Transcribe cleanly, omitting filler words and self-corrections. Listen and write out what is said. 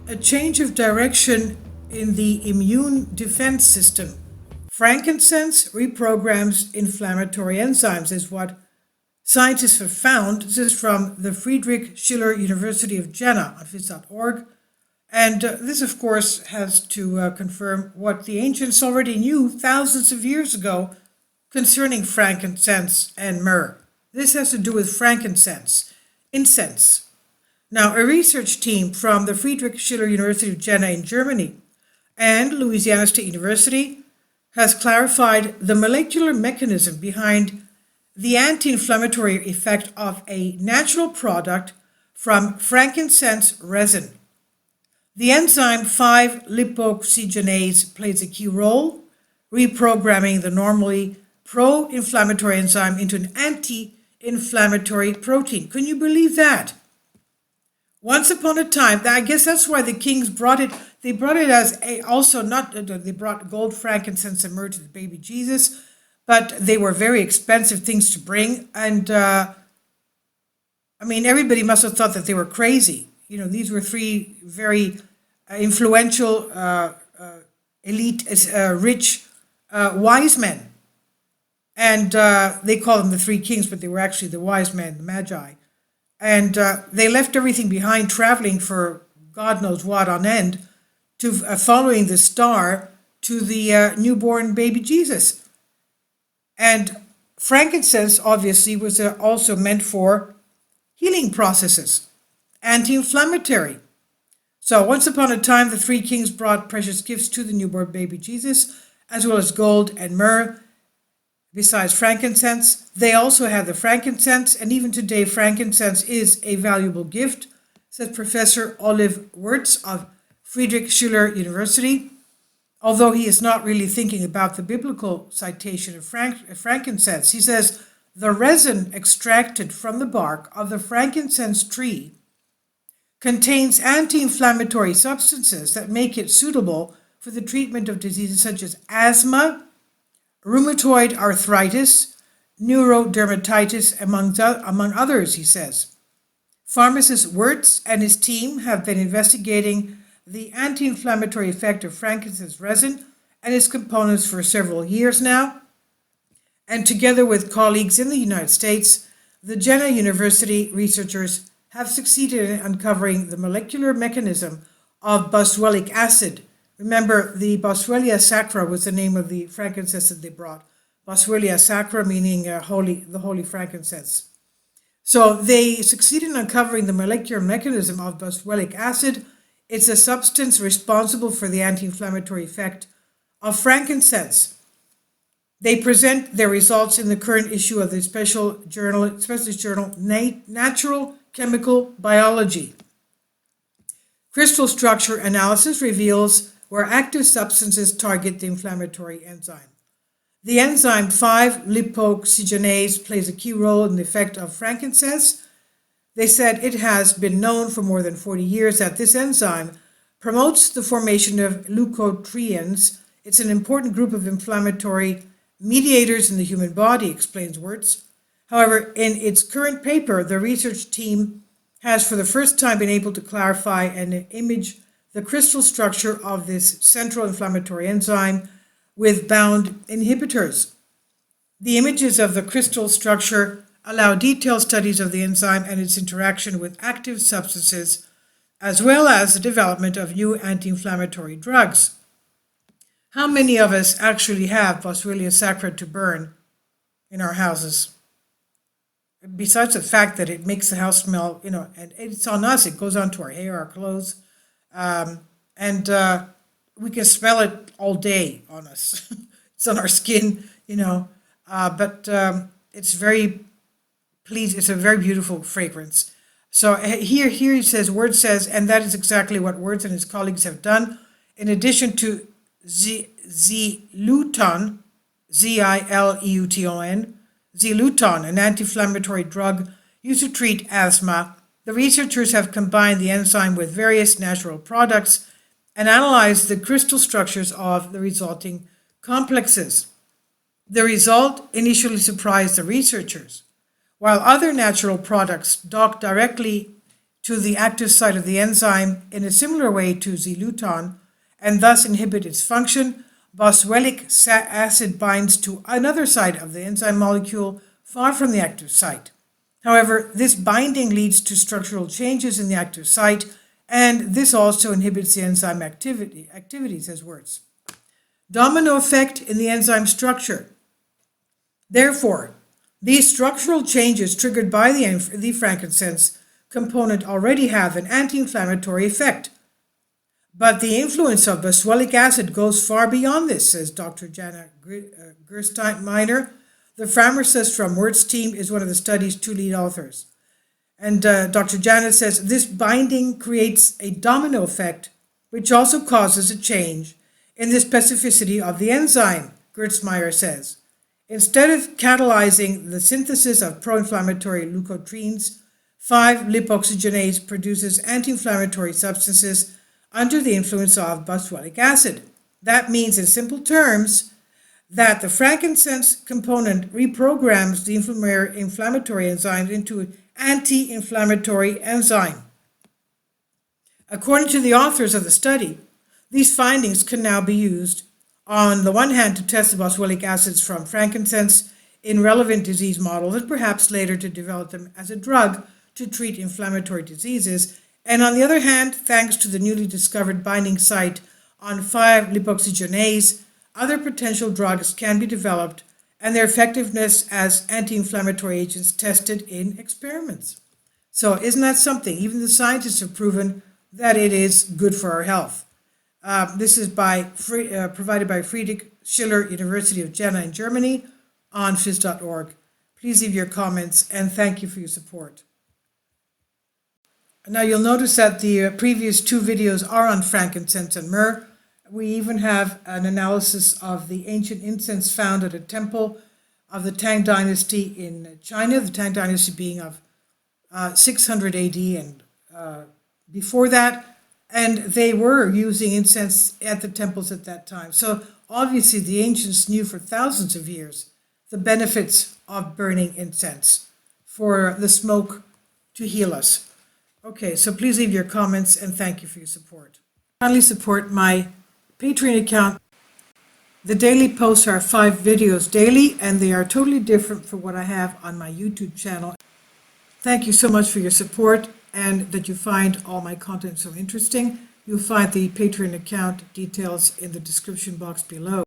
A change of direction in the immune defense system. Frankincense reprograms inflammatory enzymes, is what scientists have found. This is from the Friedrich Schiller University of Jena on phys.org. And this, of course, has to confirm what the ancients already knew thousands of years ago concerning frankincense and myrrh. This has to do with frankincense, incense. Now, a research team from the Friedrich Schiller University of Jena in Germany and Louisiana State University has clarified the molecular mechanism behind the anti-inflammatory effect of a natural product from frankincense resin. The enzyme 5-lipoxygenase plays a key role, reprogramming the normally pro-inflammatory enzyme into an anti-inflammatory protein. Can you believe that? Once upon a time, I guess that's why the kings brought it. They brought it as they brought gold, frankincense, and myrrh to the baby Jesus, but they were very expensive things to bring. And everybody must have thought that they were crazy. These were three very influential, elite, rich, wise men. And they call them the three kings, but they were actually the wise men, the magi. And they left everything behind, traveling for God knows what on end, to following the star to the newborn baby Jesus. And frankincense, obviously, was also meant for healing processes, anti-inflammatory. So once upon a time, the three kings brought precious gifts to the newborn baby Jesus, as well as gold and myrrh. Besides frankincense, they also had the frankincense, and even today, frankincense is a valuable gift, said Professor Olive Wirtz of Friedrich Schiller University. Although he is not really thinking about the biblical citation of frankincense, he says the resin extracted from the bark of the frankincense tree contains anti-inflammatory substances that make it suitable for the treatment of diseases such as asthma, rheumatoid arthritis, neurodermatitis, among others, he says. Pharmacist Wirtz and his team have been investigating the anti-inflammatory effect of frankincense resin and its components for several years now. And together with colleagues in the United States, the Jena University researchers have succeeded in uncovering the molecular mechanism of boswellic acid. Remember, the Boswellia sacra was the name of the frankincense that they brought. Boswellia sacra meaning the holy frankincense. So they succeeded in uncovering the molecular mechanism of boswellic acid. It's a substance responsible for the anti-inflammatory effect of frankincense. They present their results in the current issue of the specialist journal Natural Chemical Biology. Crystal structure analysis reveals where active substances target the inflammatory enzyme. The enzyme 5-lipoxygenase plays a key role in the effect of frankincense. They said it has been known for more than 40 years that this enzyme promotes the formation of leukotrienes. It's an important group of inflammatory mediators in the human body, explains Wirtz. However, in its current paper, the research team has for the first time been able to clarify and image the crystal structure of this central inflammatory enzyme with bound inhibitors. The images of the crystal structure allow detailed studies of the enzyme and its interaction with active substances, as well as the development of new anti-inflammatory drugs. How many of us actually have Boswellia sacra to burn in our houses? Besides the fact that it makes the house smell, and it's on us, it goes onto our hair, our clothes, and we can smell it all day on us. It's on our skin, but it's very pleasing. It's a very beautiful fragrance. So here he says, Wirtz says, and that is exactly what Wirtz and his colleagues have done. In addition to Xileuton, Zileuton, Xileuton, an anti-inflammatory drug used to treat asthma, the researchers have combined the enzyme with various natural products and analyzed the crystal structures of the resulting complexes. The result initially surprised the researchers. While other natural products dock directly to the active site of the enzyme in a similar way to xylitol and thus inhibit its function, boswellic acid binds to another site of the enzyme molecule far from the active site. However, this binding leads to structural changes in the active site, and this also inhibits the enzyme activities as words. Domino effect in the enzyme structure. Therefore, these structural changes triggered by the frankincense component already have an anti-inflammatory effect. But the influence of boswellic acid goes far beyond this, says Dr. Jana Gersteinminer. The pharmacist from Wirt's team is one of the study's two lead authors. And Dr. Janet says this binding creates a domino effect, which also causes a change in the specificity of the enzyme, Gerstmeyer says. Instead of catalyzing the synthesis of pro-inflammatory leukotrienes, 5-lipoxygenase produces anti-inflammatory substances under the influence of boswellic acid. That means, in simple terms, that the frankincense component reprograms the inflammatory enzyme into an anti-inflammatory enzyme. According to the authors of the study, these findings can now be used on the one hand to test the boswellic acids from frankincense in relevant disease models and perhaps later to develop them as a drug to treat inflammatory diseases, and on the other hand, thanks to the newly discovered binding site on 5-lipoxygenase, other potential drugs can be developed and their effectiveness as anti-inflammatory agents tested in experiments. So isn't that something? Even the scientists have proven that it is good for our health. This is provided by Friedrich Schiller University of Jena in Germany on phys.org. Please leave your comments and thank you for your support. Now you'll notice that the previous two videos are on frankincense and myrrh. We even have an analysis of the ancient incense found at a temple of the Tang Dynasty in China, the Tang Dynasty being of 600 AD and before that, and they were using incense at the temples at that time. So obviously the ancients knew for thousands of years the benefits of burning incense for the smoke to heal us. Okay, so please leave your comments and thank you for your support. Kindly support my Patreon account. The daily posts are 5 videos daily, and they are totally different from what I have on my YouTube channel. Thank you so much for your support and that you find all my content so interesting. You'll find the Patreon account details in the description box below.